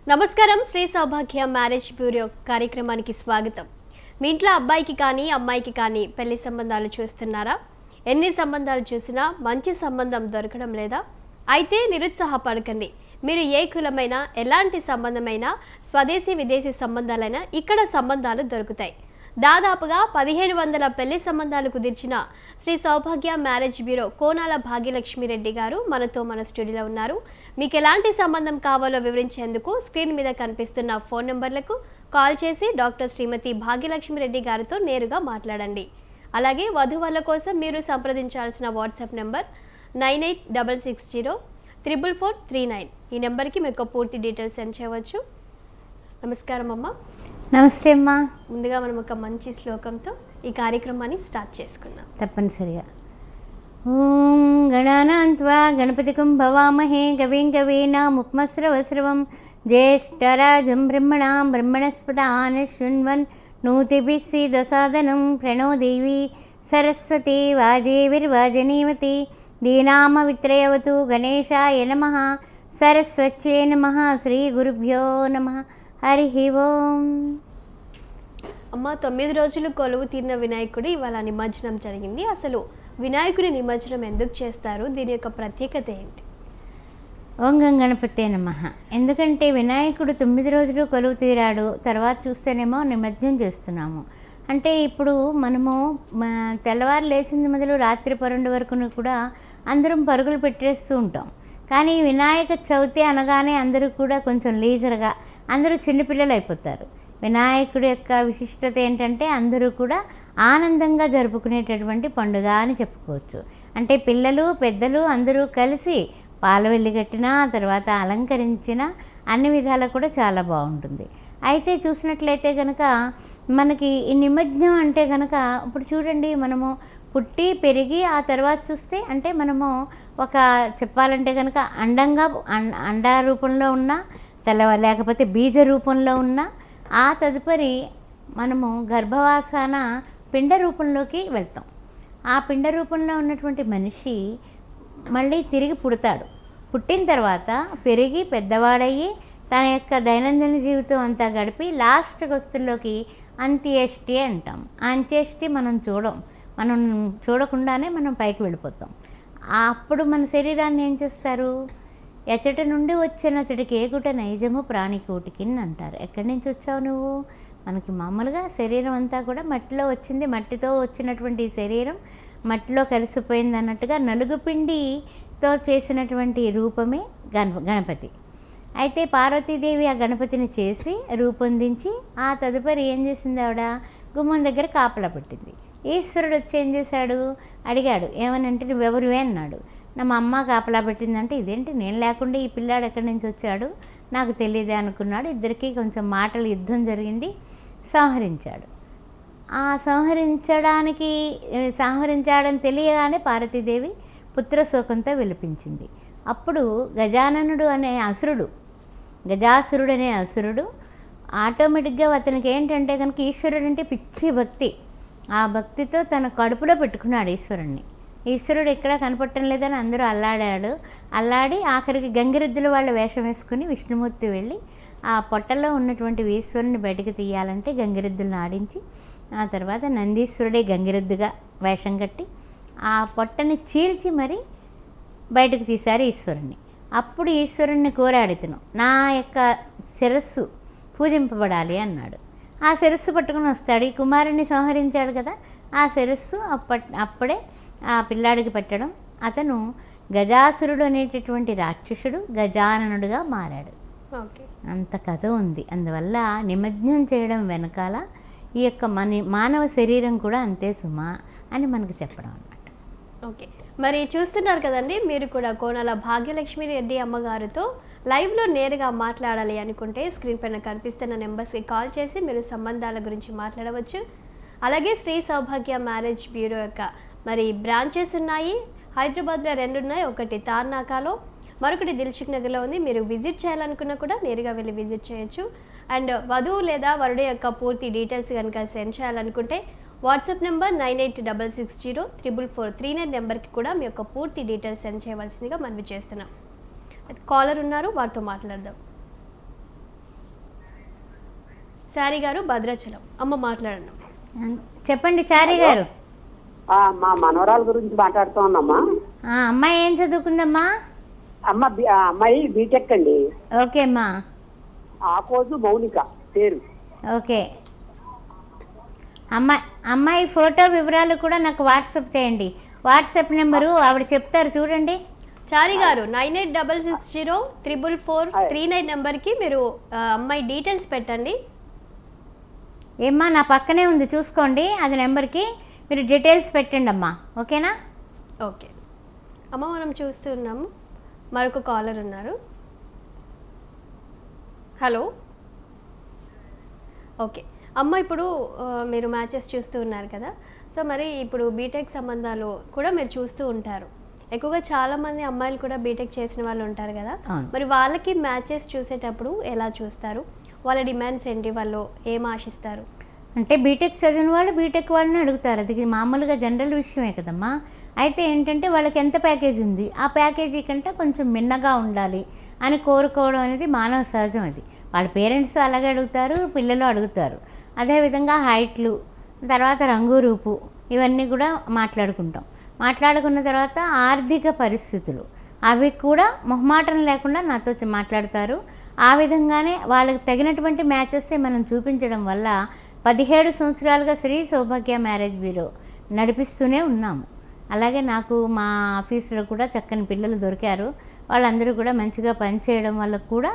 నమస్కారం. శ్రీ సౌభాగ్య marriage bureau కార్యక్రమానికి స్వాగతం. మీ ఇంట్లో అబ్బాయికి కానీ అమ్మాయికి కానీ పెళ్లి సంబంధాలు చూస్తున్నారా? ఎన్ని సంబంధాలు చూసినా మంచి సంబంధం దొరకడం లేదా? అయితే నిరుత్సాహపడకండి. మీరు ఏ కులమైనా, ఎలాంటి సంబంధమైనా, స్వదేశీ విదేశీ సంబంధాలైనా ఇక్కడ సంబంధాలు దొరుకుతాయి. దాదాపుగా 1500 పెళ్లి సంబంధాలు కుదిర్చిన శ్రీ సౌభాగ్య మ్యారేజ్ బ్యూరో కోనాల భాగ్యలక్ష్మిరెడ్డి గారు మన స్టూడియోలో ఉన్నారు. మీకు ఎలాంటి సంబంధం కావాలో వివరించేందుకు స్క్రీన్ మీద కనిపిస్తున్న ఫోన్ నెంబర్లకు కాల్ చేసి డాక్టర్ శ్రీమతి భాగ్యలక్ష్మిరెడ్డి గారితో నేరుగా మాట్లాడండి. అలాగే వధువుల కోసం మీరు సంప్రదించాల్సిన వాట్సాప్ నెంబర్ 9866044439. ఈ నెంబర్కి మీకు పూర్తి డీటెయిల్స్ సెండ్ చేయవచ్చు. నమస్కారం అమ్మ. నమస్తే అమ్మా. ముందుగా మనం ఒక మంచి శ్లోకంతో ఈ కార్యక్రమాన్ని స్టార్ట్ చేసుకుందాం. తప్పనిసరిగా. ఓం గణానాన్త్వా గణపతికం భవామహే కవిం కవీనాముపమస్రవస్రవం జ్యేష్ఠరాజం బ్రహ్మణస్పదాన శృణ్వన్ నూతిభిः सीदसादनं प्रणो देवी सरस्वती वाजेभिर्वाजनीवती दीनामवित्रयवतु गणेशाय नमः सरस्वत्यै नमः श्रीगुरुभ्यो नमः హరి ఓం. అమ్మ, 9 రోజులు కొలువు తీరిన వినాయకుడు ఇవాళ నిమజ్జనం జరిగింది. అసలు వినాయకుడి నిమజ్జనం ఎందుకు చేస్తారు? దీని యొక్క ప్రత్యేకత ఏంటి? ఓం గం గణపతే నమః. ఎందుకంటే వినాయకుడు 9 రోజులు కొలువు తీరాడు, తర్వాత చూస్తేనేమో నిమజ్జనం చేస్తున్నాము. అంటే ఇప్పుడు మనము తెల్లవారు లేచింది మొదలు రాత్రి 12 వరకు కూడా అందరం పరుగులు పెట్టేస్తూ ఉంటాం. కానీ వినాయక చవితి అనగానే అందరూ కూడా కొంచెం లీజర్గా, అందరూ చిన్నపిల్లలు అయిపోతారు. వినాయకుడి యొక్క విశిష్టత ఏంటంటే అందరూ కూడా ఆనందంగా జరుపుకునేటటువంటి పండుగ అని చెప్పుకోవచ్చు. అంటే పిల్లలు పెద్దలు అందరూ కలిసి పాలవెల్లి కట్టినా, తర్వాత అలంకరించిన అన్ని విధాలు కూడా చాలా బాగుంటుంది. అయితే చూసినట్లయితే కనుక మనకి ఈ నిమజ్జనం అంటే కనుక ఇప్పుడు చూడండి, మనము పుట్టి పెరిగి ఆ తర్వాత చూస్తే అంటే మనము ఒక చెప్పాలంటే కనుక అండా రూపంలో ఉన్న లేకపోతే బీజ రూపంలో ఉన్న ఆ తదుపరి మనము గర్భవాసాన పిండ రూపంలోకి వెళ్తాం. ఆ పిండ రూపంలో ఉన్నటువంటి మనిషి మళ్ళీ తిరిగి పుడతాడు. పుట్టిన తర్వాత పెరిగి పెద్దవాడయ్యి తన యొక్క దైనందిన జీవితం అంతా గడిపి లాస్ట్ వస్తుల్లోకి అంత్యేష్టి అంటాం. ఆ అంత్యేష్టి మనం చూడకుండానే మనం పైకి వెళ్ళిపోతాం. అప్పుడు మన శరీరాన్ని ఏం చేస్తారు? ఎచ్చట నుండి వచ్చినచ్చటికి ఏగుట నైజము ప్రాణికోటికి అంటారు. ఎక్కడి నుంచి వచ్చావు నువ్వు? మనకి మామూలుగా శరీరం అంతా కూడా మట్టిలో వచ్చింది, మట్టితో వచ్చినటువంటి శరీరం మట్టిలో కలిసిపోయింది అన్నట్టుగా నలుగుపిండితో చేసినటువంటి రూపమే గణపతి. అయితే పార్వతీదేవి ఆ గణపతిని చేసి రూపొందించి ఆ తదుపరి ఏం చేసింది? ఆవిడ గుమ్మం దగ్గర కాపలా పెట్టింది. ఈశ్వరుడు వచ్చి ఏం చేశాడు? అడిగాడు, ఏమనంటే నువ్వెవరివే అన్నాడు. మా అమ్మ కాపలా పెట్టిందంటే ఇదేంటి, నేను లేకుండా ఈ పిల్లాడు ఎక్కడి నుంచి వచ్చాడు, నాకు తెలియదే అనుకున్నాడు. ఇద్దరికీ కొంచెం మాటల యుద్ధం జరిగింది. సంహరించాడు. ఆ సంహరించాడని తెలియగానే పార్వతీదేవి పుత్రశోకంతో విలపించింది. అప్పుడు గజాసురుడు అనే అసురుడు ఆటోమేటిక్గా అతనికి ఏంటంటే కనుక ఈశ్వరుడు అంటే పిచ్చి భక్తి. ఆ భక్తితో తన కడుపులో పెట్టుకున్నాడు ఈశ్వరుణ్ణి. ఈశ్వరుడు ఎక్కడా కనపడటం లేదని అందరూ అల్లాడి ఆఖరికి గంగిరెద్దుల వాళ్ళ వేషం వేసుకుని విష్ణుమూర్తి వెళ్ళి ఆ పొట్టలో ఉన్నటువంటి ఈశ్వరుని బయటకు తీయాలంటే గంగిరెద్దులను ఆడించి ఆ తర్వాత నందీశ్వరుడే గంగిరెద్దుగా వేషం కట్టి ఆ పొట్టని చీల్చి మరి బయటకు తీశారు ఈశ్వరుణ్ణి. అప్పుడు ఈశ్వరుణ్ణి కోరాడుతును, నా యొక్క శిరస్సు పూజింపబడాలి అన్నాడు. ఆ శిరస్సు పట్టుకుని వస్తాడు. ఈ కుమారుణ్ణి సంహరించాడు కదా, ఆ శిరస్సు అప్పుడే ఆ పిల్లాడికి పెట్టడం, అతను గజాసురుడు అనేటటువంటి రాక్షసుడు గజాననుడుగా మారాడు. అంత కథ ఉంది. అందువల్ల నిమజ్జనం చేయడం వెనకాల ఈ యొక్క మానవ శరీరం కూడా అంతే సుమా అని మనకు చెప్పడం అన్నమాట. ఓకే, మరి చూస్తున్నారు కదండి, మీరు కూడా కోనాల భాగ్యలక్ష్మి రెడ్డి అమ్మగారితో లైవ్లో నేరుగా మాట్లాడాలి అనుకుంటే స్క్రీన్ పైన కనిపిస్తున్న నెంబర్స్కి కాల్ చేసి మీరు సంబంధాల గురించి మాట్లాడవచ్చు. అలాగే శ్రీ సౌభాగ్య మ్యారేజ్ బ్యూరో యొక్క మరి బ్రాంచెస్ ఉన్నాయి. హైదరాబాద్లో 2 ఉన్నాయి. ఒకటి తార్నాకాలో, మరొకటి దిల్సుఖ్ నగర్లో ఉంది. మీరు విజిట్ చేయాలనుకున్నా కూడా నేరుగా వెళ్ళి విజిట్ చేయొచ్చు. అండ్ వధువు లేదా వరుడు యొక్క పూర్తి డీటెయిల్స్ కనుక సెండ్ చేయాలనుకుంటే వాట్సాప్ నెంబర్ 9866044439 నెంబర్కి కూడా మీ యొక్క పూర్తి డీటెయిల్స్ సెండ్ చేయవలసిందిగా మనవి చేస్తున్నాం. కాలర్ ఉన్నారు, వారితో మాట్లాడదాం. శారీ గారు భద్రాచలం. అమ్మ మాట్లాడండి. చెప్పండి చారి గారు. మా మనవరాల గురించి మాట్లాడుతూ ఉన్నామ్మా. అమ్మాయి ఏం చదువుకుందమ్మా? అమ్మాయి బీటెక్ అండి. ఓకే అమ్మా. ఆకోజు మౌనిక పేరు. ఓకే అమ్మాయి ఫోటో వివరాలు కూడా నాకు వాట్సాప్ చేయండి. వాట్సాప్ నెంబరు ఆవిడ చెప్తారు చూడండి. చారి గారు 9866044439 నెంబర్కి మీరు అమ్మాయి డీటెయిల్స్ పెట్టండి. ఏమ్మా నా పక్కనే ఉంది చూసుకోండి, అది నెంబర్కి మీరు డీటెయిల్స్ పెట్టండి అమ్మా. ఓకేనా? ఓకే అమ్మ, మనం చూస్తున్నాము మరొక కాలర్ ఉన్నారు. హలో. ఓకే అమ్మ, ఇప్పుడు మీరు మ్యాచెస్ చూస్తూ ఉన్నారు కదా, సో మరి ఇప్పుడు బీటెక్ సంబంధాలు కూడా మీరు చూస్తూ ఉంటారు. ఎక్కువగా చాలామంది అమ్మాయిలు కూడా బీటెక్ చేసిన వాళ్ళు ఉంటారు కదా, మరి వాళ్ళకి మ్యాచెస్ చూసేటప్పుడు ఎలా చూస్తారు? వాళ్ళ డిమాండ్స్ ఏంటి? వాళ్ళు ఏం ఆశిస్తారు? అంటే బీటెక్ చదివిన వాళ్ళు బీటెక్ వాళ్ళని అడుగుతారు, అది మామూలుగా జనరల్ విషయమే కదమ్మా. అయితే ఏంటంటే వాళ్ళకి ఎంత ప్యాకేజ్ ఉంది, ఆ ప్యాకేజీ కంటే కొంచెం మిన్నగా ఉండాలి అని కోరుకోవడం అనేది మానవ సహజం. అది వాళ్ళ పేరెంట్స్ అలాగే అడుగుతారు, పిల్లలు అడుగుతారు. అదేవిధంగా హైట్లు, తర్వాత రంగు రూపు, ఇవన్నీ కూడా మాట్లాడుకున్న తర్వాత ఆర్థిక పరిస్థితులు, అవి కూడా మొహమాటం లేకుండా నాతో మాట్లాడతారు. ఆ విధంగానే వాళ్ళకి తగినటువంటి మ్యాచెస్సే మనం చూపించడం వల్ల 17 సంవత్సరాలుగా శ్రీ సౌభాగ్య మ్యారేజ్ బ్యూరో నడిపిస్తూనే ఉన్నాము. అలాగే నాకు మా ఆఫీసులో కూడా చక్కని పిల్లలు దొరికారు. వాళ్ళందరూ కూడా మంచిగా పనిచేయడం వల్ల కూడా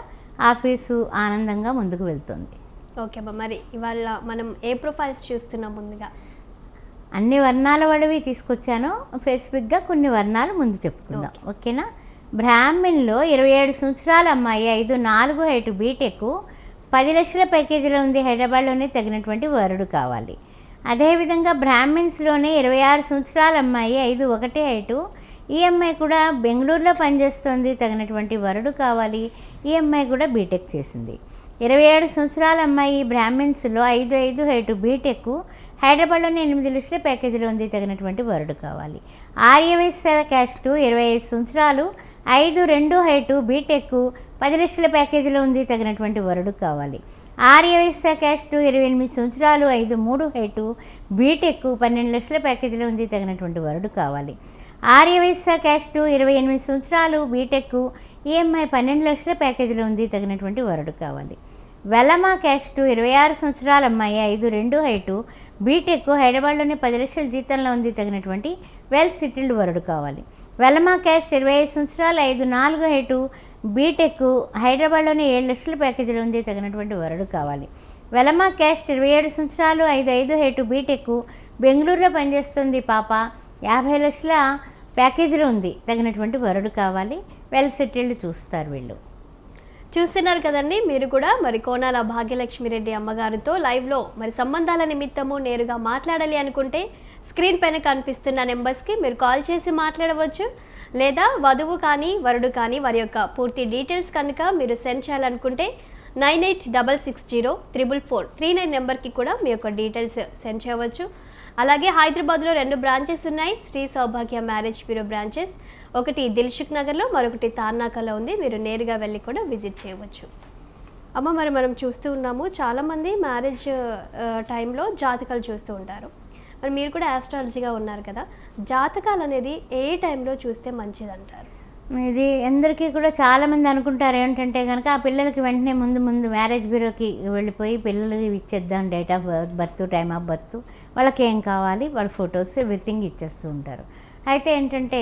ఆఫీసు ఆనందంగా ముందుకు వెళ్తుంది. ఓకే అమ్మా, మరి ఇవాళ మనం ఏ ప్రొఫైల్స్ చూస్తున్నాం? ముందుగా అన్ని వర్ణాల వాళ్ళవి తీసుకొచ్చాను, స్పెసిఫిక్గా కొన్ని వర్ణాలు ముందు చెప్పుకుందాం. ఓకేనా? బ్రాహ్మణ్లో 27 సంవత్సరాల అమ్మాయి, 5'4" హైట్, బీటెక్, 10 లక్షల ప్యాకేజీలో ఉంది. హైదరాబాద్లోనే తగినటువంటి వరుడు కావాలి. అదేవిధంగా బ్రాహ్మిన్స్లోనే 26 సంవత్సరాల అమ్మాయి, 5'1" హైటు, ఈ అమ్మాయి కూడా బెంగళూరులో పనిచేస్తుంది, తగినటువంటి వరుడు కావాలి. ఈ అమ్మాయి కూడా బీటెక్ చేసింది. 27 సంవత్సరాల అమ్మాయి బ్రాహ్మిన్స్లో 5'5" హైటు, బీటెక్, హైదరాబాద్లోనే 8 లక్షల ప్యాకేజీలో ఉంది, తగినటువంటి వరుడు కావాలి. ఆర్యవైశ్య క్యాస్టు, 25 సంవత్సరాలు, 5'2" హైటు, బీటెక్, 10 లక్షల ప్యాకేజీలో ఉంది, తగినటువంటి వరుడు కావాలి. ఆర్యవైశ్య క్యాస్టు, 28 సంవత్సరాలు, 5'3" హైటు, బీటెక్, 12 లక్షల ప్యాకేజీలో ఉంది, తగినటువంటి వరుడు కావాలి. ఆర్యవైశ్య క్యాస్టు, 28 సంవత్సరాలు, బీటెక్, ఈఎంఐ 12 లక్షల ప్యాకేజీలో ఉంది, తగినటువంటి వరుడు కావాలి. వెలమా క్యాస్టు, 26 సంవత్సరాల అమ్మాయి, 5'2" హైటు, బీటెక్, హైదరాబాద్లోనే 10 లక్షల జీతంలో ఉంది, తగినటువంటి వెల్ సెటిల్డ్ వరుడు కావాలి. వెలమా క్యాస్ట్, 25 సంవత్సరాలు, 5'4" హైటు, బీటెక్, హైదరాబాద్లోనే 7 లక్షల ప్యాకేజీలో ఉంది, తగినటువంటి వరుడు కావాలి. వెలమా క్యాస్ట్, 27 సంవత్సరాలు, 5'5" హైటు, బీటెక్, బెంగళూరులో పనిచేస్తుంది పాప, 50 లక్షల ప్యాకేజీలో ఉంది, తగినటువంటి వరుడు కావాలి. వెల్ సెటిల్డ్ చూస్తారు వీళ్ళు. చూస్తున్నారు కదండి, మీరు కూడా మరి కోనాల భాగ్యలక్ష్మిరెడ్డి అమ్మగారితో లైవ్లో మరి సంబంధాల నిమిత్తము నేరుగా మాట్లాడాలి అనుకుంటే స్క్రీన్ పైన కనిపిస్తున్న నెంబర్స్కి మీరు కాల్ చేసి మాట్లాడవచ్చు. లేదా వధువు కానీ వరుడు కానీ వారి యొక్క పూర్తి డీటెయిల్స్ కనుక మీరు సెండ్ చేయాలనుకుంటే 9866044439 నెంబర్కి కూడా మీ యొక్క డీటెయిల్స్ సెండ్ చేయవచ్చు. అలాగే హైదరాబాద్లో 2 బ్రాంచెస్ ఉన్నాయి, శ్రీ సౌభాగ్య మ్యారేజ్ బ్యూరో బ్రాంచెస్. ఒకటి దిల్సుఖ్ నగర్లో, మరొకటి తార్నాకలో ఉంది. మీరు నేరుగా వెళ్ళి కూడా విజిట్ చేయవచ్చు. అమ్మ, మరి మనం చూస్తూ ఉన్నాము చాలామంది మ్యారేజ్ టైంలో జాతకాలు చూస్తూ ఉంటారు. మరి మీరు కూడా ఆస్ట్రాలజీగా ఉన్నారు కదా, జాతకాలు అనేది ఏ టైంలో చూస్తే మంచిదంటారు? ఇది అందరికీ కూడా చాలామంది అనుకుంటారు ఏంటంటే కనుక ఆ పిల్లలకి వెంటనే ముందు మ్యారేజ్ బ్యూరోకి వెళ్ళిపోయి పిల్లలకి ఇచ్చేద్దాం, date of birth, time of birth, వాళ్ళకి ఏం కావాలి వాళ్ళ ఫొటోస్ ఎవ్రీథింగ్ ఇచ్చేస్తూ ఉంటారు. అయితే ఏంటంటే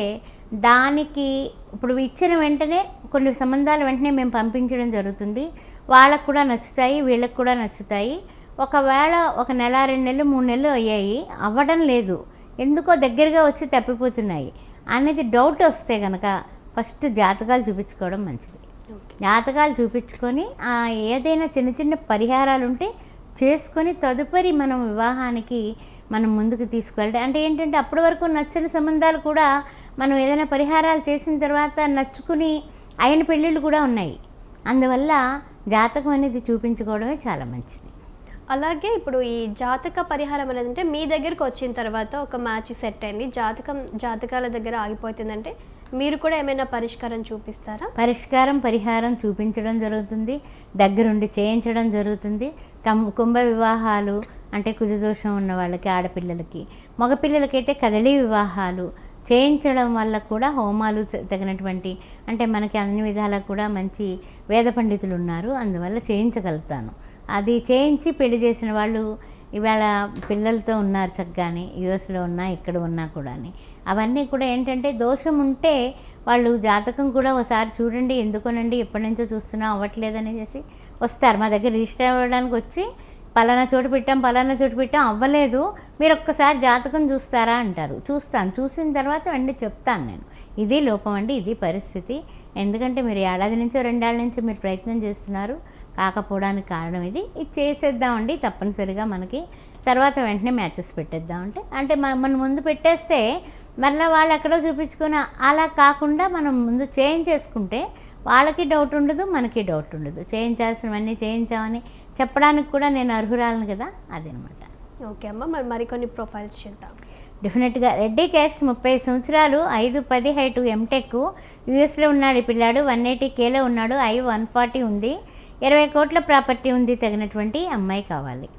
దానికి ఇప్పుడు ఇచ్చిన వెంటనే కొన్ని సంబంధాలు వెంటనే మేము పంపించడం జరుగుతుంది. వాళ్ళకు కూడా నచ్చుతాయి, వీళ్ళకి కూడా నచ్చుతాయి. ఒకవేళ 1 నెల, 2 నెలలు, 3 నెలలు అయ్యాయి, అవ్వడం లేదు, ఎందుకో దగ్గరగా వచ్చి తప్పిపోతున్నాయి అనేది డౌట్ వస్తే కనుక ఫస్ట్ జాతకాలు చూపించుకోవడం మంచిది. జాతకాలు చూపించుకొని ఏదైనా చిన్న పరిహారాలు ఉంటే చేసుకొని తదుపరి మనం వివాహానికి మనం ముందుకు తీసుకెళ్ళడం. అంటే ఏంటంటే అప్పటి వరకు నచ్చని సంబంధాలు కూడా మనం ఏదైనా పరిహారాలు చేసిన తర్వాత నచ్చుకుని అయిన పెళ్ళిళ్ళు కూడా ఉన్నాయి. అందువల్ల జాతకం అనేది చూపించుకోవడమే చాలా మంచిది. అలాగే ఇప్పుడు ఈ జాతక పరిహారం అనేది అంటే మీ దగ్గరకు వచ్చిన తర్వాత ఒక మ్యాచ్ సెట్ అయింది, జాతకాల దగ్గర ఆగిపోతుందంటే మీరు కూడా ఏమైనా పరిష్కారం చూపిస్తారా? పరిహారం చూపించడం జరుగుతుంది, దగ్గరుండి చేయించడం జరుగుతుంది. కుంభ వివాహాలు అంటే కుజదోషం ఉన్న వాళ్ళకి, ఆడపిల్లలకి, మగపిల్లలకైతే కదలి వివాహాలు చేయించడం వల్ల కూడా హోమాలు తగినటువంటి అంటే మనకి అన్ని విధాలా కూడా మంచి వేద పండితులు ఉన్నారు, అందువల్ల చేయించగలుగుతాను. అది చేయించి పెళ్లి చేసిన వాళ్ళు ఇవాళ పిల్లలతో ఉన్నారు చక్కగానే, యుఎస్లో ఉన్నా ఇక్కడ ఉన్నా కూడా. అవన్నీ కూడా ఏంటంటే దోషం ఉంటే వాళ్ళు జాతకం కూడా ఒకసారి చూడండి, ఎందుకోనండి ఎప్పటి నుంచో చూస్తున్నా అవ్వట్లేదనేసి వస్తారు మా దగ్గర రిజిస్టర్ అవ్వడానికి వచ్చి, పలానా చోటు పెట్టాం అవ్వలేదు, మీరు ఒక్కసారి జాతకం చూస్తారా అంటారు. చూస్తాను, చూసిన తర్వాత వెంటనే చెప్తాను నేను, ఇది లోపం అండి, ఇది పరిస్థితి, ఎందుకంటే మీరు ఏడాది నుంచో 2 ఏళ్ళ నుంచో మీరు ప్రయత్నం చేస్తున్నారు, కాకపోవడానికి కారణం ఇది చేసేద్దామండి తప్పనిసరిగా మనకి, తర్వాత వెంటనే మ్యాచెస్ పెట్టేద్దామంటే అంటే మనం ముందు పెట్టేస్తే మళ్ళీ వాళ్ళు ఎక్కడో చూపించుకొని అలా కాకుండా మనం ముందు చేయించేసుకుంటే వాళ్ళకి డౌట్ ఉండదు, మనకి డౌట్ ఉండదు. చేయించాల్సినవన్నీ చేయించామని చెప్పడానికి కూడా నేను అర్హురాలను కదా, అదనమాట. ఓకే అమ్మ, మరి మరికొన్ని ప్రొఫైల్స్ చూద్దాం. డెఫినెట్గా రెడ్డి క్యాస్ట్, 30 సంవత్సరాలు, 5'10" హైటు, ఎంటెక్, యూఎస్లో ఉన్నాడు ఈ పిల్లాడు, 180Kలో ఉన్నాడు, 140 ఉంది, 20 కోట్ల ప్రాపర్టీ ఉంది, తగినటువంటి అమ్మాయి కావాలి.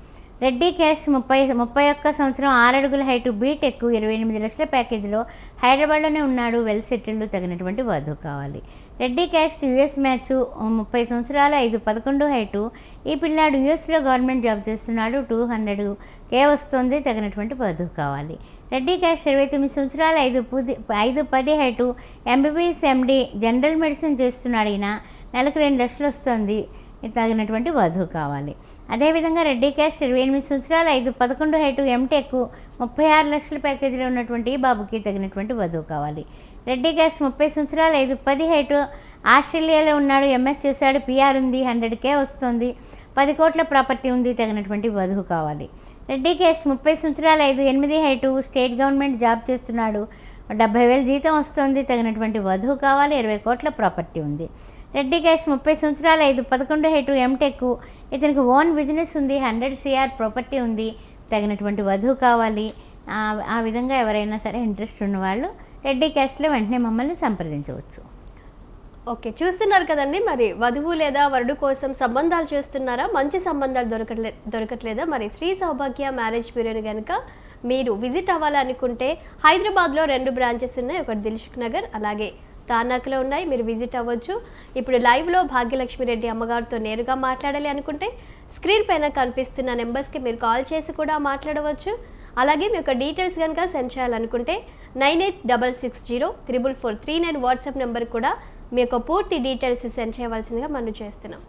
రెడ్డి క్యాస్ట్, 31 సంవత్సరం, 6 అడుగుల హైటు, బీటెక్, 28 లక్షల ప్యాకేజీలో హైదరాబాద్లోనే ఉన్నాడు, వెల్ సెటిల్డ్, తగినటువంటి వధువు కావాలి. రెడ్డి క్యాస్ట్, యూఎస్ మ్యాచ్, 30 సంవత్సరాలు, 5'11" హైటు, ఈ పిల్లాడు యూఎస్లో గవర్నమెంట్ జాబ్ చేస్తున్నాడు, 200K వస్తుంది, తగినటువంటి వధువు కావాలి. రెడ్డి క్యాస్ట్, 29 సంవత్సరాలు, 5'10" height, MBBS MD, general medicine చేస్తున్నాడు ఈయన, నెలకు 2 లక్షలు వస్తుంది, తగినటువంటి వధువు కావాలి. అదేవిధంగా రెడ్డి క్యాస్ట్, 28 సంవత్సరాలు, 5'11" హైటు, ఎంటెక్, 36 లక్షల ప్యాకేజీలో ఉన్నటువంటి ఈ బాబుకి తగినటువంటి వధువు కావాలి. రెడ్డి క్యాస్ట్, 30 సంవత్సరాలు, 5'10" హైటు, ఆస్ట్రేలియాలో ఉన్నాడు, ఎంఎస్ చేశాడు, పిఆర్ ఉంది, 100K వస్తుంది, 10 కోట్ల ప్రాపర్టీ ఉంది, తగినటువంటి వధువు కావాలి. రెడ్డి క్యాస్ట్, 30 సంవత్సరాలు, 5'8" హైటు, స్టేట్ గవర్నమెంట్ జాబ్ చేస్తున్నాడు, 70,000 జీతం వస్తుంది, తగినటువంటి వధువు కావాలి, 20 కోట్ల ప్రాపర్టీ ఉంది. రెడ్డి క్యాస్ట్, 30 సంవత్సరాలు, 5'11" హైటు, ఎంటెక్, ఇతనికి ఓన్ బిజినెస్ ఉంది, 100 CR ప్రాపర్టీ ఉంది, తగినటువంటి వధువు కావాలి. ఆ విధంగా ఎవరైనా సరే ఇంట్రెస్ట్ ఉన్నవాళ్ళు రెడ్డి క్యాస్ట్లో వెంటనే మమ్మల్ని సంప్రదించవచ్చు. ఓకే, చూస్తున్నారు కదండి, మరి వధువు లేదా వరుడు కోసం సంబంధాలు చేస్తున్నారా, మంచి సంబంధాలు దొరకట్లేదా? మరి శ్రీ సౌభాగ్య మ్యారేజ్ బ్యూరోని కనుక మీరు విజిట్ అవ్వాలనుకుంటే హైదరాబాద్లో 2 బ్రాంచెస్ ఉన్నాయి, ఒకటి దిల్సుఖ్ నగర్, అలాగే తానాకులో ఉన్నాయి, మీరు విజిట్ అవ్వచ్చు. ఇప్పుడు లైవ్లో భాగ్యలక్ష్మి రెడ్డి అమ్మగారితో నేరుగా మాట్లాడాలి అనుకుంటే స్క్రీన్ పైన కనిపిస్తున్న నెంబర్స్కి మీరు కాల్ చేసి కూడా మాట్లాడవచ్చు. అలాగే మీ యొక్క డీటెయిల్స్ కనుక సెండ్ చేయాలనుకుంటే 9866044439 వాట్సాప్ నెంబర్ కూడా మీ యొక్క పూర్తి డీటెయిల్స్ సెండ్ చేయవలసిందిగా మనం చేస్తున్నాం.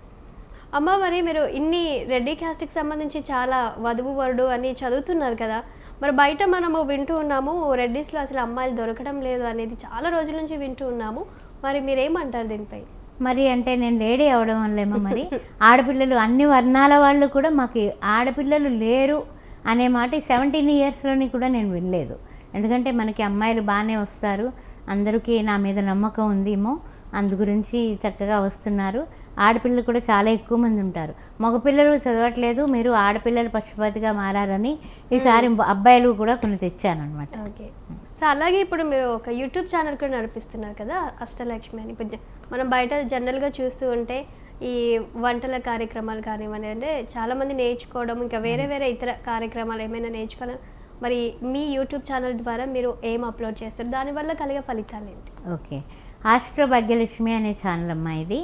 అమ్మ, మరి మీరు ఇన్ని రెడ్డి క్యాస్ట్కి సంబంధించి చాలా వధువు వరుడు అని చదువుతున్నారు కదా, మరి బయట మనము వింటూ ఉన్నాము రెడ్డిస్లో అసలు అమ్మాయిలు దొరకడం లేదు అనేది చాలా రోజుల నుంచి వింటూ ఉన్నాము, మరి మీరేమంటారు దీనిపై? మరి అంటే నేను లేడీ అవడం వల్లేమో మరి ఆడపిల్లలు అన్ని వర్ణాల వాళ్ళు కూడా మాకు ఆడపిల్లలు లేరు అనే మాట 17 ఇయర్స్లోని కూడా నేను వినలేదు. ఎందుకంటే మనకి అమ్మాయిలు బాగానే వస్తారు, అందరికీ నా మీద నమ్మకం ఉందేమో, అందు గురించి చక్కగా వస్తున్నారు. ఆడపిల్లలు కూడా చాలా ఎక్కువ మంది ఉంటారు, మగపిల్లలు చదవట్లేదు, మీరు ఆడపిల్లలు పక్షపాతిగా మారారని ఈసారి అబ్బాయిలు కూడా కొన్ని తెచ్చానమాట. ఓకే, సో అలాగే ఇప్పుడు మీరు ఒక యూట్యూబ్ ఛానల్ కూడా నడిపిస్తున్నారు కదా, అష్టలక్ష్మి అని. ఇప్పుడు మనం బయట జనరల్గా చూస్తూ ఉంటే ఈ వంటల కార్యక్రమాలు కానివ్వండి, అంటే చాలామంది నేర్చుకోవడం, ఇంకా వేరే వేరే ఇతర కార్యక్రమాలు ఏమైనా నేర్చుకోవాలి, మరి మీ యూట్యూబ్ ఛానల్ ద్వారా మీరు ఏం అప్లోడ్ చేస్తారు, దానివల్ల కలిగే ఫలితాలు ఏంటి? ఓకే, ఆస్ట్రో భాగ్యలక్ష్మి అనే ఛానల్ అమ్మా ఇది,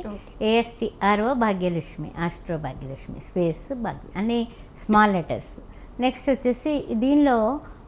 ASTRO Bhagyalakshmi, Astro Bhagyalakshmi space Bhagya అన్ని స్మాల్ లెటర్స్. నెక్స్ట్ వచ్చేసి దీనిలో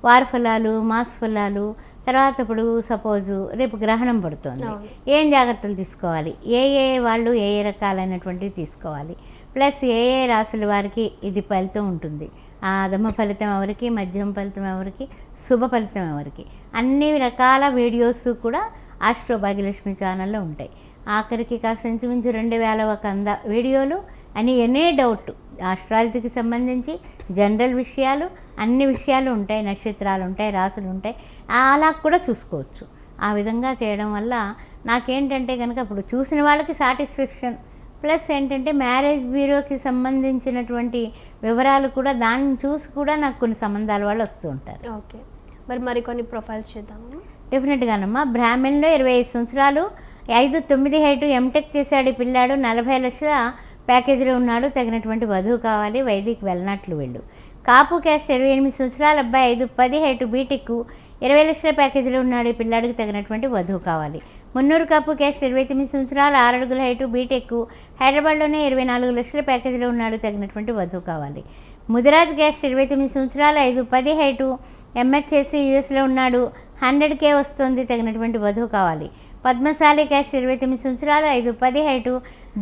వార ఫలాలు, మాస ఫలాలు, తర్వాత ఇప్పుడు సపోజు రేపు గ్రహణం పడుతుంది, ఏం జాగ్రత్తలు తీసుకోవాలి, ఏ వాళ్ళు ఏ రకాలైనటువంటివి తీసుకోవాలి, ప్లస్ ఏ రాసుల వారికి ఇది ఫలితం ఉంటుంది, అధమ ఫలితం ఎవరికి, మధ్యమ ఫలితం ఎవరికి, శుభ ఫలితం ఎవరికి, అన్ని రకాల వీడియోస్ కూడా ఆస్ట్రో భాగ్యలక్ష్మి ఛానల్లో ఉంటాయి. ఆఖరికి కాస్త ఇంచుమించు 2000 వీడియోలు అని ఎనీ డౌట్ ఆస్ట్రాలజీకి సంబంధించి జనరల్ విషయాలు అన్ని విషయాలు ఉంటాయి, నక్షత్రాలు ఉంటాయి, రాసులు ఉంటాయి, అలా కూడా చూసుకోవచ్చు. ఆ విధంగా చేయడం వల్ల నాకేంటంటే కనుక ఇప్పుడు చూసిన వాళ్ళకి సాటిస్ఫాక్షన్, ప్లస్ ఏంటంటే మ్యారేజ్ బ్యూరోకి సంబంధించినటువంటి వివరాలు కూడా దాన్ని చూసి కూడా నాకు కొన్ని సంబంధాల వాళ్ళు వస్తూ ఉంటారు. ఓకే, మరి కొన్ని ప్రొఫైల్స్ చూద్దాము. డెఫినెట్గానమ్మా, బ్రాహ్మణ్లో 25 సంవత్సరాలు, 5'9" హైటు, ఎంటెక్ చేశాడు ఈ పిల్లాడు, 40 లక్షల ప్యాకేజీలో ఉన్నాడు, తగినటువంటి వధువు కావాలి, వైదిక్ వెళ్ళినట్లు వెళ్ళు. కాపు క్యాస్ట్ 28 సంవత్సరాల అబ్బాయి 5-10 హైటు బీటెక్ 20 లక్షల ప్యాకేజీలో ఉన్నాడు, ఈ పిల్లాడికి తగినటువంటి వధువు కావాలి. మున్నూరు కాపు క్యాస్ట్ 29 సంవత్సరాలు 6 అడుగుల హైటు బీటెక్ హైదరాబాద్లోనే 24 లక్షల ప్యాకేజీలో ఉన్నాడు, తగినటువంటి వధువు కావాలి. ముదిరాజ్ క్యాస్ట్ 29 సంవత్సరాలు 5-10 హైటు ఎంఎస్ చేసి యూఎస్లో ఉన్నాడు, 100K వస్తుంది, తగినటువంటి వధువు కావాలి. పద్మశాలి క్యాస్ట్ 29 సంవత్సరాలు 5-10 హైటు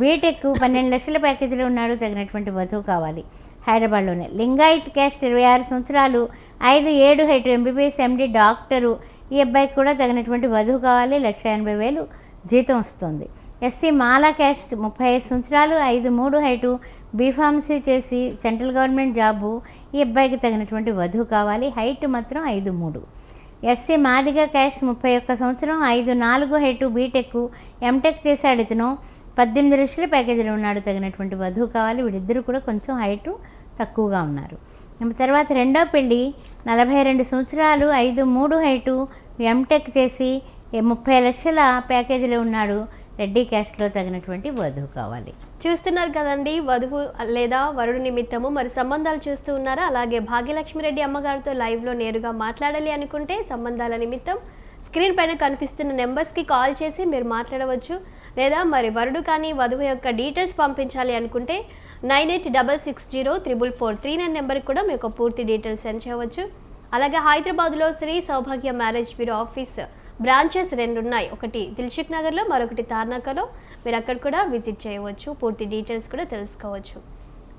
బీటెక్ 12 లక్షల ప్యాకేజీలో ఉన్నాడు, తగినటువంటి వధువు కావాలి. హైదరాబాద్లోనే లింగాయత్ క్యాస్ట్ 26 సంవత్సరాలు 5-7 హైటు ఎంబీబీఎస్ ఎండి డాక్టరు, ఈ అబ్బాయికి కూడా తగినటువంటి వధువు కావాలి, 1,80,000 జీతం వస్తుంది. ఎస్సీ మాలా క్యాస్ట్ 35 సంవత్సరాలు 5-3 హైటు బీఫార్మసీ చేసి సెంట్రల్ గవర్నమెంట్ జాబు, ఈ అబ్బాయికి తగినటువంటి వధువు కావాలి, హైట్ మాత్రం 5-3. ఎస్సీ మాదిగ క్యాస్ట్ 31 సంవత్సరం 5-4 హైటు బీటెక్ ఎంటెక్ చేశాడు, ఇతను 18 లక్షల ప్యాకేజీలో ఉన్నాడు, తగినటువంటి వధువు కావాలి. వీళ్ళిద్దరూ కూడా కొంచెం హైటు తక్కువగా ఉన్నారు. తర్వాత రెండో పెళ్ళి 42 సంవత్సరాలు 5-3 హైటు ఎంటెక్ చేసి 30 లక్షల ప్యాకేజీలో ఉన్నాడు, రెడ్డి క్యాస్ట్లో తగినటువంటి వధువు కావాలి. చూస్తున్నారు కదండి, వధువు లేదా వరుడు నిమిత్తము మరి సంబంధాలు చూస్తూ ఉన్నారా? అలాగే భాగ్యలక్ష్మిరెడ్డి అమ్మగారితో లైవ్లో నేరుగా మాట్లాడాలి అనుకుంటే సంబంధాల నిమిత్తం స్క్రీన్ పైన కనిపిస్తున్న నెంబర్స్కి కాల్ చేసి మీరు మాట్లాడవచ్చు. లేదా మరి వరుడు కానీ వధువు యొక్క డీటెయిల్స్ పంపించాలి అనుకుంటే 9866044439 నెంబర్కి కూడా మీకు పూర్తి డీటెయిల్స్ సెండ్ చేయవచ్చు. అలాగే హైదరాబాద్లో శ్రీ సౌభాగ్య మ్యారేజ్ బ్యూరో ఆఫీస్ బ్రాంచెస్ 2 ఉన్నాయి, ఒకటి దిల్షుక్ నగర్లో, మరొకటి తార్నాకలో. మీరు అక్కడ కూడా విజిట్ చేయవచ్చు, పూర్తి డీటెయిల్స్ కూడా తెలుసుకోవచ్చు.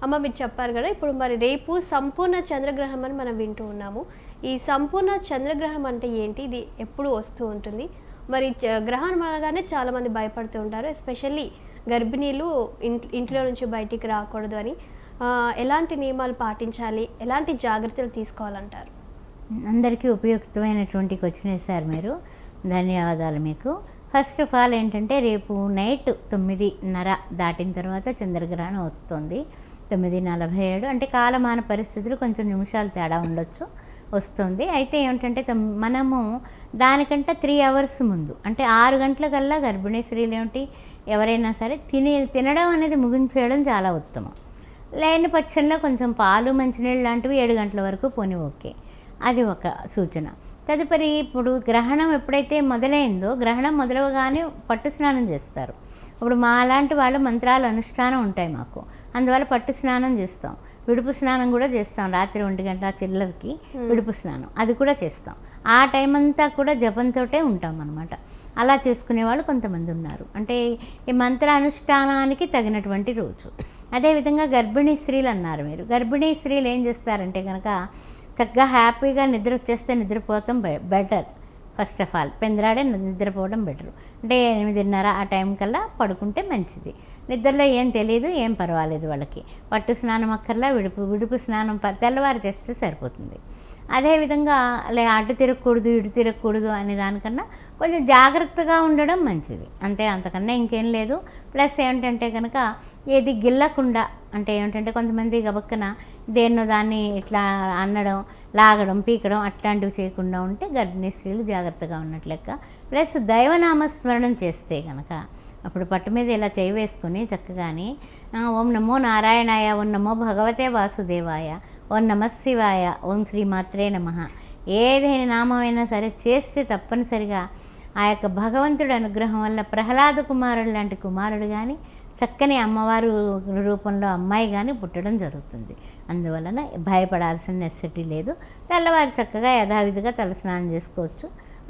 అమ్మ, మీరు చెప్పారు కదా, ఇప్పుడు మరి రేపు సంపూర్ణ చంద్రగ్రహణం అని మనం వింటూ ఉన్నాము. ఈ సంపూర్ణ చంద్రగ్రహణం అంటే ఏంటి, ఇది ఎప్పుడు వస్తూ ఉంటుంది? మరి గ్రహణం అనగానే చాలామంది భయపడుతూ ఉంటారు, ఎస్పెషల్లీ గర్భిణీలు ఇంట్లో నుంచి బయటికి రాకూడదు అని. ఎలాంటి నియమాలు పాటించాలి, ఎలాంటి జాగ్రత్తలు తీసుకోవాలంటారు? అందరికీ ఉపయుక్తమైనటువంటి క్వశ్చన్ వేశారు మీరు, ధన్యవాదాలు మీకు. ఫస్ట్ ఆఫ్ ఆల్ ఏంటంటే, రేపు నైట్ 9:30 దాటిన తర్వాత చంద్రగ్రహణం వస్తుంది. 9:47 అంటే కాలమాన పరిస్థితులు కొంచెం నిమిషాలు తేడా ఉండొచ్చు, వస్తుంది. అయితే ఏమిటంటే మనము దానికంటే 3 అవర్స్ ముందు, అంటే 6 గంటలకల్లా గర్భిణీ స్త్రీలు ఏమిటి ఎవరైనా సరే తినడం అనేది ముగించేయడం చాలా ఉత్తమం. లేని పక్షంలో కొంచెం పాలు మంచినీళ్ళు లాంటివి 7 గంటల వరకు పోనీ ఓకే, అది ఒక సూచన. తదుపరి ఇప్పుడు గ్రహణం ఎప్పుడైతే మొదలైందో, గ్రహణం మొదలవగానే పట్టు స్నానం చేస్తారు. ఇప్పుడు మా అలాంటి వాళ్ళు మంత్రాలు అనుష్ఠానం ఉంటాయి మాకు, అందువల్ల పట్టు స్నానం చేస్తాం. విడుపు స్నానం కూడా చేస్తాం, రాత్రి 1 గంట చిల్లరకి విడుపు స్నానం అది కూడా చేస్తాం. ఆ టైం అంతా కూడా జపంతో ఉంటాం అన్నమాట. అలా చేసుకునే వాళ్ళు కొంతమంది ఉన్నారు, అంటే ఈ మంత్ర అనుష్ఠానానికి తగినటువంటి రోజు. అదేవిధంగా గర్భిణీ స్త్రీలు అన్నారు మీరు. గర్భిణీ స్త్రీలు ఏం చేస్తారంటే కనుక, చక్కగా హ్యాపీగా నిద్ర వచ్చేస్తే నిద్రపోతాం బెటర్. ఫస్ట్ ఆఫ్ ఆల్ పెందరాడే నిద్రపోవడం బెటర్. అంటే 8:30 ఆ టైం కల్లా పడుకుంటే మంచిది. నిద్రలో ఏం తెలియదు, ఏం పర్వాలేదు వాళ్ళకి. పట్టు స్నానం అక్కర్లా, విడుపు స్నానం తెల్లవారు చేస్తే సరిపోతుంది. అదేవిధంగా అటు తిరగకూడదు ఇటు తిరగకూడదు అనే దానికన్నా కొంచెం జాగ్రత్తగా ఉండడం మంచిది, అంతే, అంతకన్నా ఇంకేం లేదు. ప్లస్ ఏమిటంటే కనుక ఏది గిల్లకుండా, అంటే ఏమిటంటే కొంతమంది గబక్కన దేన్నో దాన్ని ఇట్లా అనడం, లాగడం, పీకడం అట్లాంటివి చేయకుండా ఉంటే గర్భిణీ స్త్రీలు జాగ్రత్తగా ఉన్నట్లు లెక్క. ప్లస్ దైవనామస్మరణం చేస్తే కనుక, అప్పుడు పట్టు మీద ఇలా చేయి వేసుకుని చక్కగాని ఓం నమో నారాయణాయ, ఓం నమో భగవతే వాసుదేవాయ, ఓం నమ శివాయ, ఓం శ్రీమాత్రే నమః, ఏదైనా నామమైనా సరే చేస్తే తప్పనిసరిగా ఆ యొక్క భగవంతుడి అనుగ్రహం వల్ల ప్రహ్లాద కుమారుడు లాంటి కుమారుడు కానీ, చక్కని అమ్మవారు రూపంలో అమ్మాయి కానీ పుట్టడం జరుగుతుంది. అందువలన భయపడాల్సిన నెసెసిటీ లేదు. తెల్లవారు చక్కగా యథావిధిగా తలస్నానం చేసుకోవచ్చు.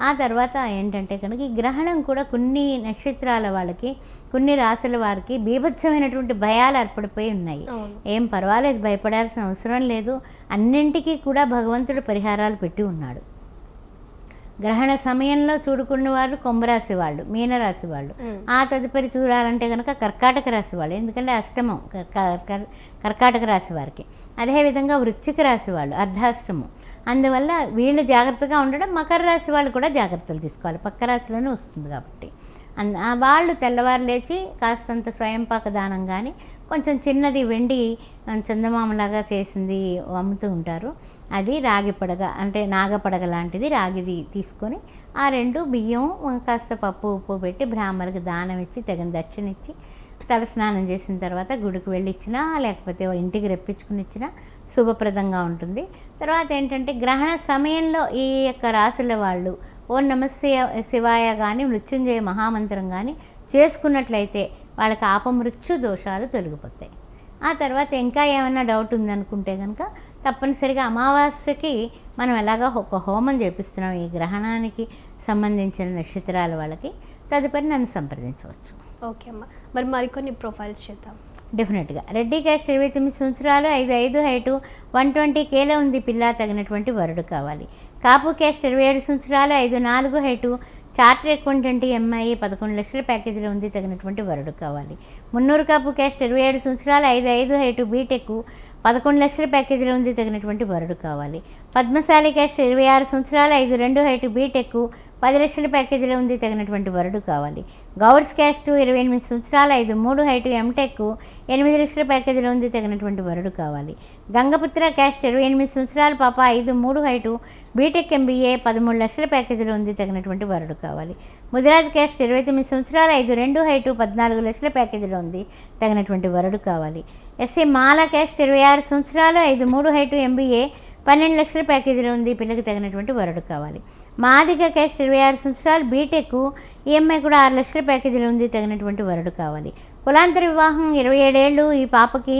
ఆ తర్వాత ఏంటంటే కనుక ఈ గ్రహణం కూడా కొన్ని నక్షత్రాల వాళ్ళకి, కొన్ని రాశుల వారికి బీభత్సమైనటువంటి భయాలు ఏర్పడిపోయి ఉన్నాయి. ఏం పర్వాలేదు, భయపడాల్సిన అవసరం లేదు. అన్నింటికీ కూడా భగవంతుడు పరిహారాలు పెట్టి ఉన్నాడు. గ్రహణ సమయంలో చూడుకున్న వాళ్ళు కుంభరాశి వాళ్ళు, మీనరాశి వాళ్ళు. ఆ తదుపరి చూడాలంటే కనుక కర్కాటక రాశి వాళ్ళు, ఎందుకంటే అష్టమం కర్కాటక రాశి వారికి. అదేవిధంగా వృశ్చిక రాశి వాళ్ళు అర్ధాష్టమం. అందువల్ల వీళ్ళు జాగ్రత్తగా ఉండడం, మకర రాశి వాళ్ళు కూడా జాగ్రత్తలు తీసుకోవాలి, పక్క రాశిలోనే వస్తుంది కాబట్టి. వాళ్ళు తెల్లవారు లేచి కాస్తంత స్వయంపాక దానం కానీ, కొంచెం చిన్నది వెండి చందమామలాగా చేసింది అమ్ముతూ ఉంటారు, అది రాగి పడగ, అంటే నాగపడగ లాంటిది రాగిది తీసుకొని ఆ 2 బియ్యం కాస్త పప్పు ఉప్పు పెట్టి బ్రాహ్మణులకు దానం ఇచ్చి తగిన దక్షిణ ఇచ్చి తలస్నానం చేసిన తర్వాత గుడికి వెళ్ళి ఇచ్చినా లేకపోతే ఇంటికి రెప్పించుకుని ఇచ్చినా శుభప్రదంగా ఉంటుంది. తర్వాత ఏంటంటే గ్రహణ సమయంలో ఈ యొక్క రాసుల వాళ్ళు ఓం నమ శివాయ కానీ మృత్యుంజయ మహామంత్రం కానీ చేసుకున్నట్లయితే వాళ్ళకి ఆపమృత్యు దోషాలు తొలగిపోతాయి. ఆ తర్వాత ఇంకా ఏమైనా డౌట్ ఉందనుకుంటే కనుక తప్పనిసరిగా అమావాస్యకి మనం ఎలాగో ఒక హోమం చేపిస్తున్నాం ఈ గ్రహణానికి సంబంధించిన నక్షత్రాల వాళ్ళకి, తదుపరి నన్ను సంప్రదించవచ్చు. ఓకే అమ్మ, మరి మరికొన్ని ప్రొఫైల్స్ చేద్దాం. డెఫినెట్గా రెడ్డి క్యాస్ట్ 29 సంవత్సరాలు 5'5" హైటు 120 కేలో ఉంది పిల్ల, తగినటువంటి వరుడు కావాలి. కాపు క్యాస్ట్ 27 సంవత్సరాలు 5'4" హైటు చార్టర్ అకౌంటెంట్ ఎంఐ 11 లక్షల ప్యాకేజీలో ఉంది, తగినటువంటి వరుడు కావాలి. మున్నూరు కాపు క్యాస్ట్ 27 సంవత్సరాలు 5'5" హైటు బీటెక్ 11 లక్షల ప్యాకేజీలో ఉంది, తగినటువంటి వరుడు కావాలి. పద్మశాలి క్యాస్ట్ 26 సంవత్సరాలు 5'2" హైటు బీటెక్ 10 లక్షల ప్యాకేజీలో ఉంది, తగినటువంటి వరుడు కావాలి. గౌడ్స్ క్యాస్ట్ 28 సంవత్సరాలు 5'3" హైటు ఎంటెక్ 8 లక్షల ప్యాకేజీలో ఉంది, తగినటువంటి వరుడు కావాలి. గంగపుత్ర క్యాస్ట్ 28 సంవత్సరాలు పాప 5'3" హైటు బీటెక్ ఎంబీఏ 13 లక్షల ప్యాకేజీలో ఉంది, తగినటువంటి వరుడు కావాలి. ముదిరాజ్ క్యాస్ట్ 29 సంవత్సరాలు 5'2" హైటు 14 లక్షల ప్యాకేజీలో ఉంది, తగినటువంటి వరుడు కావాలి. ఎస్సీ మాల క్యాస్ట్ 26 సంవత్సరాలు 5'3" హైటు ఎంబీఏ 12 లక్షల ప్యాకేజీలో ఉంది, పిల్లకి తగినటువంటి వరుడు కావాలి. మాదిగ క్యాస్ట్ 26 సంవత్సరాలు బీటెక్ ఈఎంఐ కూడా 6 లక్షల ప్యాకేజీలో ఉంది, తగినటువంటి వరుడు కావాలి. కులాంతర వివాహం 27 ఏళ్ళు, ఈ పాపకి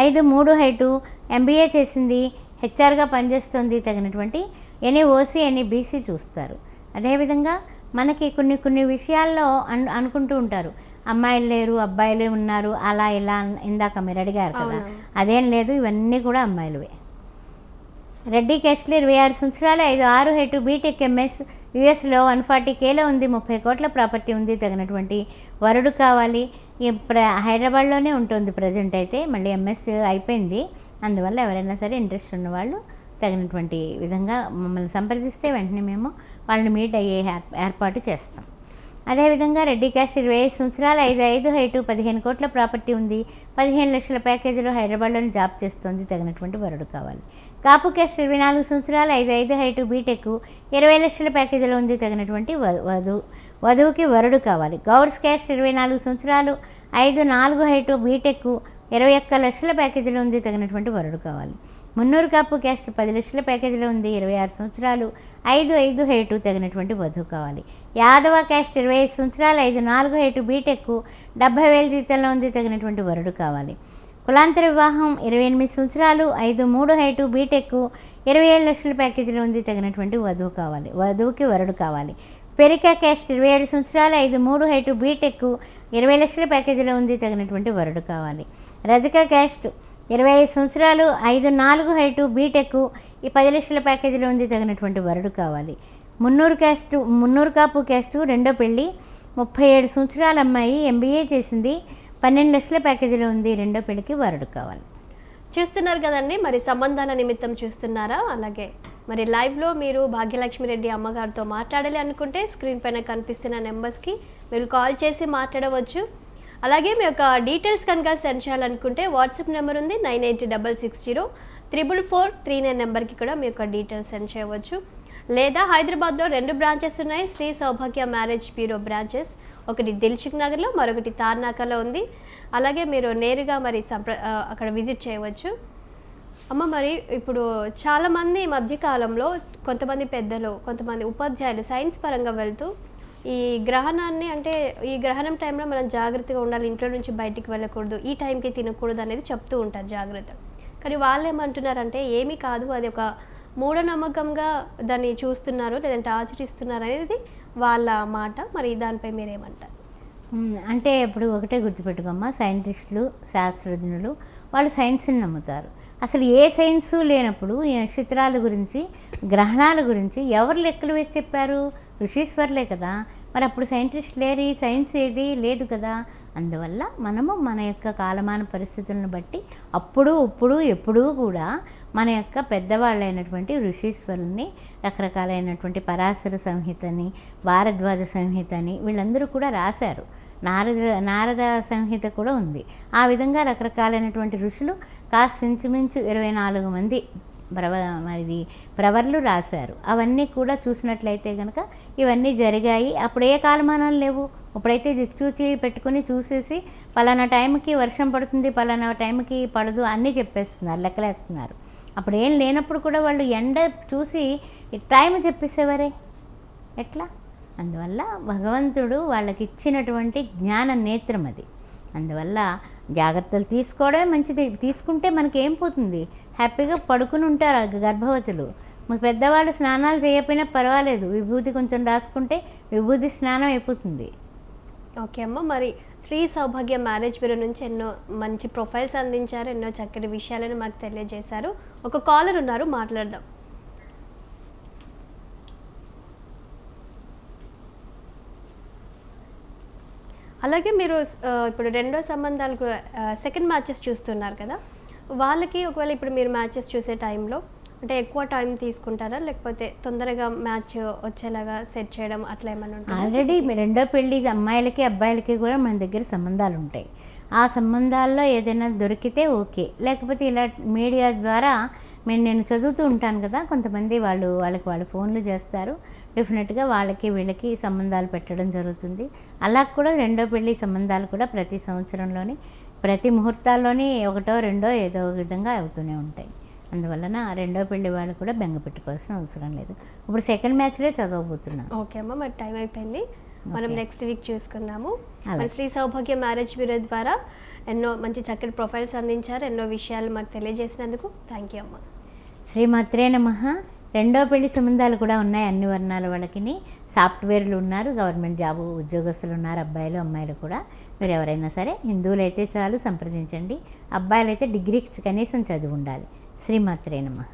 5'3" హైటు ఎంబీఏ చేసింది, హెచ్ఆర్గా పనిచేస్తుంది, తగినటువంటి ఎనీ ఓసీ ఎనీ బీసీ చూస్తారు. అదేవిధంగా మనకి కొన్ని విషయాల్లో అనుకుంటూ ఉంటారు, అమ్మాయిలు లేరు అబ్బాయిలే ఉన్నారు అలా ఇలా, ఇందాక మీరు అడిగారు కదా, అదేం లేదు, ఇవన్నీ కూడా అమ్మాయిలవే. రెడ్డి క్యాస్ట్లో 26 సంవత్సరాలు 5'6" హైటు బీటెక్ ఎంఎస్ యూఎస్లో 140 కేలో ఉంది, 30 కోట్ల ప్రాపర్టీ ఉంది, తగినటువంటి వరుడు కావాలి. హైదరాబాద్లోనే ఉంటుంది ప్రజెంట్ అయితే, మళ్ళీ ఎంఎస్ అయిపోయింది, అందువల్ల ఎవరైనా సరే ఇంట్రెస్ట్ ఉన్నవాళ్ళు తగినటువంటి విధంగా మమ్మల్ని సంప్రదిస్తే వెంటనే మేము వాళ్ళని మీట్ అయ్యే ఏర్పాటు చేస్తాం. అదేవిధంగా రెడ్డి క్యాస్ట్ 25 సంవత్సరాలు 5'5" హైటు 15 కోట్ల ప్రాపర్టీ ఉంది, 15 లక్షల ప్యాకేజీలో హైదరాబాద్లోని జాబ్ చేస్తుంది, తగినటువంటి వరుడు కావాలి. కాపు క్యాస్ట్ 24 సంవత్సరాలు 5'5" హైటు బీటెక్ 20 లక్షల ప్యాకేజీలో ఉంది, తగినటువంటి వధువుకి వరుడు కావాలి. గౌడ్స్ క్యాస్ట్ 24 సంవత్సరాలు 5'4" హైటు బీటెక్ 21 లక్షల ప్యాకేజీలో ఉంది, తగినటువంటి వరుడు కావాలి. మున్నూరు కాపు క్యాస్ట్ 10 లక్షల ప్యాకేజీలో ఉంది, 26 సంవత్సరాలు 5'5" హైటు తగినటువంటి వధువు కావాలి. యాదవ క్యాస్ట్ 25 సంవత్సరాలు 5'4" హైటు బీటెక్ 70,000 జీతంలో ఉంది, తగినటువంటి వరుడు కావాలి. కులాంతర వివాహం 28 సంవత్సరాలు 5'3" హైటు బీటెక్ 27 లక్షల ప్యాకేజీలో ఉంది, తగినటువంటి వధువు కావాలి, వధువుకి వరుడు కావాలి. పెరిక క్యాస్ట్ 27 సంవత్సరాలు 5'3" హైటు బీటెక్ 20 లక్షల ప్యాకేజీలో ఉంది, తగినటువంటి వరుడు కావాలి. రజక క్యాస్ట్ 25 సంవత్సరాలు 5'4" హైటు బీటెక్ 10 లక్షల ప్యాకేజీలో ఉంది, తగినటువంటి వరుడు కావాలి. మున్నూరు కాపు క్యాస్టు రెండో పెళ్ళి 37 సంవత్సరాల అమ్మాయి ఎంబీఏ చేసింది, 12 లక్షల ప్యాకేజీలో ఉంది, రెండో పెళ్ళికి వరుడు కావాలి. చూస్తున్నారు కదండి, మరి సంబంధాల నిమిత్తం చూస్తున్నారా? అలాగే మరి లైవ్లో మీరు భాగ్యలక్ష్మి రెడ్డి అమ్మగారితో మాట్లాడాలి అనుకుంటే స్క్రీన్ పైన కనిపిస్తున్న నెంబర్స్కి మీరు కాల్ చేసి మాట్లాడవచ్చు. అలాగే మీ యొక్క డీటెయిల్స్ కనుక సెండ్ చేయాలనుకుంటే వాట్సాప్ నెంబర్ ఉంది 9866044439 నెంబర్కి కూడా మీ యొక్క డీటెయిల్స్ సెండ్ చేయవచ్చు. లేదా హైదరాబాద్లో 2 బ్రాంచెస్ ఉన్నాయి, శ్రీ సౌభాగ్య మ్యారేజ్ బ్యూరో బ్రాంచెస్, ఒకటి దిల్సుఖ్ నగర్లో, మరొకటి తార్నాకలో ఉంది. అలాగే మీరు నేరుగా మరి అక్కడ విజిట్ చేయవచ్చు. అమ్మ, మరి ఇప్పుడు చాలామంది ఈ మధ్యకాలంలో కొంతమంది పెద్దలు, కొంతమంది ఉపాధ్యాయులు సైన్స్ పరంగా వెళ్తూ ఈ గ్రహణాన్ని, అంటే ఈ గ్రహణం టైంలో మనం జాగ్రత్తగా ఉండాలి, ఇంట్లో నుంచి బయటికి వెళ్ళకూడదు, ఈ టైంకి తినకూడదు అనేది చెప్తూ ఉంటారు జాగ్రత్త. కానీ వాళ్ళు ఏమంటున్నారంటే ఏమీ కాదు, అది ఒక మూఢనమ్మకంగా దాన్ని చూస్తున్నారు, లేదంటే ఆచరిస్తున్నారు అనేది వాళ్ళ మాట. మరి దానిపై మీరేమంటారు? అంటే ఇప్పుడు ఒకటే గుర్తుపెట్టుకోమ్మా, సైంటిస్టులు శాస్త్రజ్ఞులు వాళ్ళు సైన్స్ని నమ్ముతారు. అసలు ఏ సైన్సు లేనప్పుడు ఈ నక్షత్రాల గురించి గ్రహణాల గురించి ఎవరు లెక్కలు వేసి చెప్పారు? ఋషీశ్వర్లే కదా. మరి అప్పుడు సైంటిస్ట్ లేరు, ఈ సైన్స్ ఏది లేదు కదా. అందువల్ల మనము మన యొక్క కాలమాన పరిస్థితులను బట్టి అప్పుడు ఇప్పుడు ఎప్పుడూ కూడా మన యొక్క పెద్దవాళ్ళైనటువంటి ఋషీశ్వరుల్ని, రకరకాలైనటువంటి పరాశర సంహితని, భారద్వాజ సంహితని వీళ్ళందరూ కూడా రాశారు. నారద సంహిత కూడా ఉంది. ఆ విధంగా రకరకాలైనటువంటి ఋషులు కాస్త ఇంచుమించు 24 మంది ప్రవర్లు రాశారు. అవన్నీ కూడా చూసినట్లయితే కనుక ఇవన్నీ జరిగాయి. అప్పుడు ఏ కాలమానాలు లేవు. ఇప్పుడైతే దిక్చూచి పెట్టుకుని చూసేసి పలానా టైంకి వర్షం పడుతుంది, పలానా టైంకి పడదు అన్నీ చెప్పేస్తున్నారు, లెక్కలేస్తున్నారు. అప్పుడు ఏం లేనప్పుడు కూడా వాళ్ళు ఎండ చూసి టైం చెప్పేసేవారే ఎట్లా? అందువల్ల భగవంతుడు వాళ్ళకి ఇచ్చినటువంటి జ్ఞాన నేత్రం అది. అందువల్ల జాగ్రత్తలు తీసుకోవడమే మంచిది. తీసుకుంటే మనకి ఏం పోతుంది, హ్యాపీగా పడుకుని ఉంటారు గర్భవతులు. పెద్దవాళ్ళు స్నానాలు చేయకపోయినా పర్వాలేదు, విభూతి కొంచెం రాసుకుంటే విభూతి స్నానం అయిపోతుంది. ఓకే అమ్మ, మరి శ్రీ సౌభాగ్య మ్యారేజ్ బ్యూరో నుంచి ఎన్నో మంచి ప్రొఫైల్స్ అందించారు, ఎన్నో చక్కటి విషయాలను మాకు తెలియజేశారు. ఒక కాలర్ ఉన్నారు, మాట్లాడదాం. అలాగే మీరు ఇప్పుడు రెండో సంబంధాలు కూడా సెకండ్ మ్యాచెస్ చూస్తున్నారు కదా, వాళ్ళకి ఒకవేళ ఇప్పుడు మీరు మ్యాచెస్ చూసే టైంలో అంటే ఎక్కువ టైం తీసుకుంటారా, లేకపోతే తొందరగా మ్యాచ్ వచ్చేలాగా సెట్ చేయడం అట్లా ఏమైనా ఉంటుంది? ఆల్రెడీ రెండో పెళ్ళి అమ్మాయిలకి అబ్బాయిలకి కూడా మన దగ్గర సంబంధాలు ఉంటాయి. ఆ సంబంధాల్లో ఏదైనా దొరికితే ఓకే, లేకపోతే ఇలా మీడియా ద్వారా నేను చదువుతూ ఉంటాను కదా, కొంతమంది వాళ్ళకి ఫోన్లు చేస్తారు, డెఫినెట్గా వాళ్ళకి వీళ్ళకి సంబంధాలు పెట్టడం జరుగుతుంది. అలా కూడా రెండో పెళ్ళి సంబంధాలు కూడా ప్రతి సంవత్సరంలోని ప్రతి ముహూర్తాల్లోని ఒకటో రెండో ఏదో విధంగా అవుతూనే ఉంటాయి. అందువలన రెండో పెళ్లి వాళ్ళు కూడా బెంగ పెట్టుకోవాల్సిన అవసరం లేదు. ఇప్పుడు సెకండ్ మ్యాచ్లో చదవబోతున్నాం. ఓకే అమ్మ, మరి టైం అయిపోయింది, మనం నెక్స్ట్ వీక్ చూసుకుందాము. మన శ్రీ సౌభాగ్య మ్యారేజ్ బ్యూరో ద్వారా ఎన్నో మంచి చక్కటి ప్రొఫైల్స్ అందించారు, ఎన్నో విషయాలు మాకు తెలియజేసినందుకు థ్యాంక్ యూ అమ్మ. శ్రీమాత్రే నమః. రెండో పెళ్లి సంబంధాలు కూడా ఉన్నాయి అన్ని వర్ణాల వాళ్ళకి. సాఫ్ట్వేర్లు ఉన్నారు, గవర్నమెంట్ జాబు ఉద్యోగస్తులు ఉన్నారు, అబ్బాయిలు అమ్మాయిలు కూడా. మీరు ఎవరైనా సరే హిందువులు అయితే చాలు సంప్రదించండి, అబ్బాయిలు అయితే డిగ్రీ కనీసం చదివి ఉండాలి. శ్రీమాత్రే నమః.